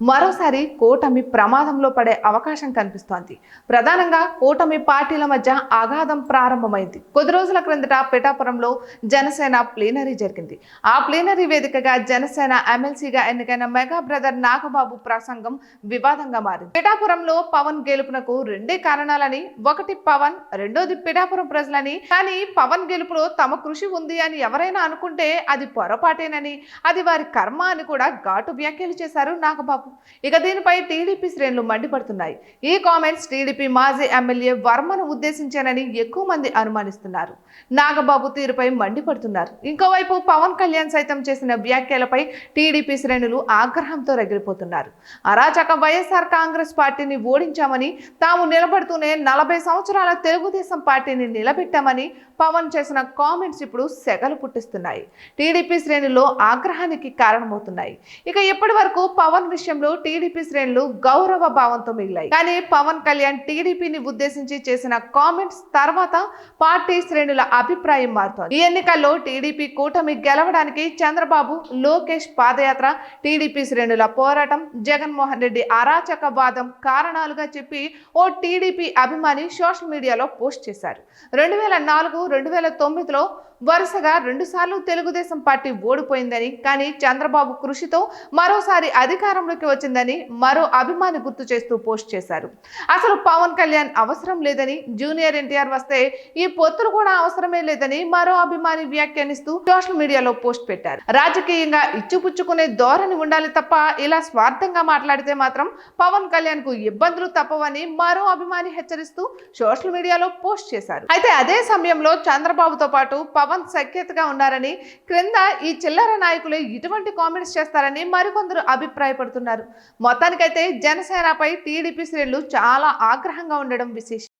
మరోసారి కూటమి ప్రమాదంలో పడే అవకాశం కనిపిస్తోంది. ప్రధానంగా కూటమి పార్టీల మధ్య అగాధం ప్రారంభమైంది. కొద్ది రోజుల క్రిందట పిఠాపురంలో జనసేన ప్లీనరీ జరిగింది. ఆ ప్లీనరీ వేదికగా జనసేన ఎమ్మెల్సీగా ఎన్నికైన మెగా బ్రదర్ నాగబాబు ప్రసంగం వివాదంగా మారింది. పిఠాపురంలో పవన్ గెలుపునకు రెండే కారణాలని, ఒకటి పవన్, రెండోది పిఠాపురం ప్రజలని. కానీ పవన్ గెలుపులో తమ కృషి ఉంది అని ఎవరైనా అనుకుంటే అది పొరపాటేనని, అది వారి కర్మ అని కూడా ఘాటు వ్యాఖ్యలు చేశారు నాగబాబు. ఇక దీనిపై టీడీపీ శ్రేణులు మండిపడుతున్నాయి. ఈ కామెంట్స్ టీడీపీ మాజీ ఎమ్మెల్యే వర్మను ఉద్దేశించానని ఎక్కువ మంది అనుమానిస్తున్నారు. నాగబాబు తీరుపై మండిపడుతున్నారు. ఇంకోవైపు పవన్ కళ్యాణ్ సైతం చేసిన వ్యాఖ్యలపై టీడీపీ శ్రేణులు ఆగ్రహంతో రగిలిపోతున్నారు. అరాచక వైఎస్ఆర్ కాంగ్రెస్ పార్టీని ఓడించామని, తాము నిలబడుతూనే 40 సంవత్సరాల తెలుగుదేశం పార్టీని నిలబెట్టామని పవన్ చేసిన కామెంట్స్ ఇప్పుడు సెగలు పుట్టిస్తున్నాయి. టీడీపీ శ్రేణుల్లో ఆగ్రహానికి కారణమవుతున్నాయి. ఇక ఇప్పటి వరకు పవన్ విషయంలో టీడీపీ శ్రేణులు గౌరవ భావంతో మిగిలాయి. కానీ పవన్ కళ్యాణ్ టీడీపీని ఉద్దేశించి చేసిన కామెంట్స్ తర్వాత పార్టీ శ్రేణుల అభిప్రాయం మారుతోంది. ఈ ఎన్నికల్లో టీడీపీ కూటమి గెలవడానికి చంద్రబాబు, లోకేష్ పాదయాత్ర, టీడీపీ శ్రేణుల పోరాటం, జగన్మోహన్ రెడ్డి అరాచకవాదం కారణాలుగా చెప్పి ఓ టీడీపీ అభిమాని సోషల్ మీడియాలో పోస్ట్ చేశారు. 2004, 2009లో వరుసగా 2 సార్లు తెలుగుదేశం పార్టీ ఓడిపోయిందని, కానీ చంద్రబాబు కృషితో మరోసారి అధికారంలోకి వచ్చిందని మరో అభిమాని గుర్తు చేస్తూ పోస్ట్ చేశారు. అసలు పవన్ కళ్యాణ్ అవసరం లేదని, జూనియర్ ఎన్టీఆర్ వస్తే ఈ పొత్తులు కూడా అవసరమే లేదని మరో అభిమాని వ్యాఖ్యానిస్తూ సోషల్ మీడియాలో పోస్ట్ పెట్టారు. రాజకీయంగా ఇచ్చిపుచ్చుకునే ధోరణి ఉండాలి తప్ప ఇలా స్వార్థంగా మాట్లాడితే మాత్రం పవన్ కళ్యాణ్ కు ఇబ్బందులు తప్పవని మరో అభిమాని హెచ్చరిస్తూ సోషల్ మీడియాలో పోస్ట్ చేశారు. అయితే అదే సమయంలో చంద్రబాబుతో పాటు పవన్ సఖ్యతగా ఉన్నారని, క్రింద ఈ చిల్లర నాయకులే ఇటువంటి కామెంట్స్ చేస్తారని మరికొందరు అభిప్రాయపడుతున్నారు. మొత్తానికైతే జనసేనపై టీడీపీ శ్రేణులు చాలా ఆగ్రహంగా ఉండడం విశేషం.